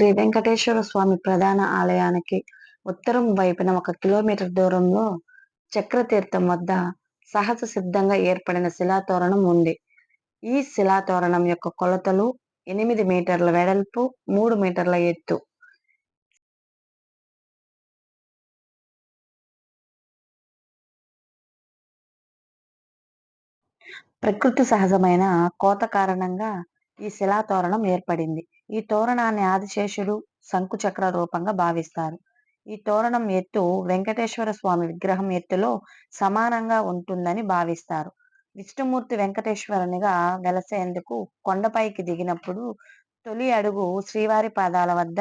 శ్రీ వెంకటేశ్వర స్వామి ప్రధాన ఆలయానికి ఉత్తరం వైపున 1 కిలోమీటర్ దూరంలో చక్రతీర్థం వద్ద సహజ సిద్ధంగా ఏర్పడిన శిలాతోరణం ఉంది. ఈ శిలాతోరణం యొక్క కొలతలు 8 మీటర్ల వెడల్పు, 3 మీటర్ల ఎత్తు. ప్రకృతి సహజమైన కోత కారణంగా ఈ శిలాతోరణం ఏర్పడింది. ఈ తోరణాన్ని ఆదిశేషుడు శంకుచక్ర రూపంగా భావిస్తారు. ఈ తోరణం ఎత్తు వెంకటేశ్వర స్వామి విగ్రహం ఎత్తులో సమానంగా ఉంటుందని భావిస్తారు. విష్ణుమూర్తి వెంకటేశ్వరునిగా వెలసేందుకు కొండపైకి దిగినప్పుడు తొలి అడుగు శ్రీవారి పాదాల వద్ద,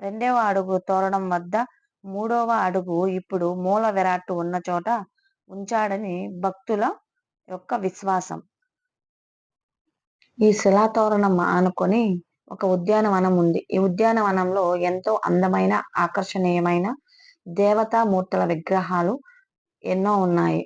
రెండవ అడుగు తోరణం వద్ద, మూడవ అడుగు ఇప్పుడు మూల విరాట్టు ఉన్న చోట ఉంచాడని భక్తుల యొక్క విశ్వాసం. ఈ శిలాతోరణం ఆనుకొని ఒక ఉద్యానవనం ఉంది. ఈ ఉద్యానవనంలో ఎంతో అందమైన, ఆకర్షణీయమైన దేవతామూర్తుల విగ్రహాలు ఎన్నో ఉన్నాయి.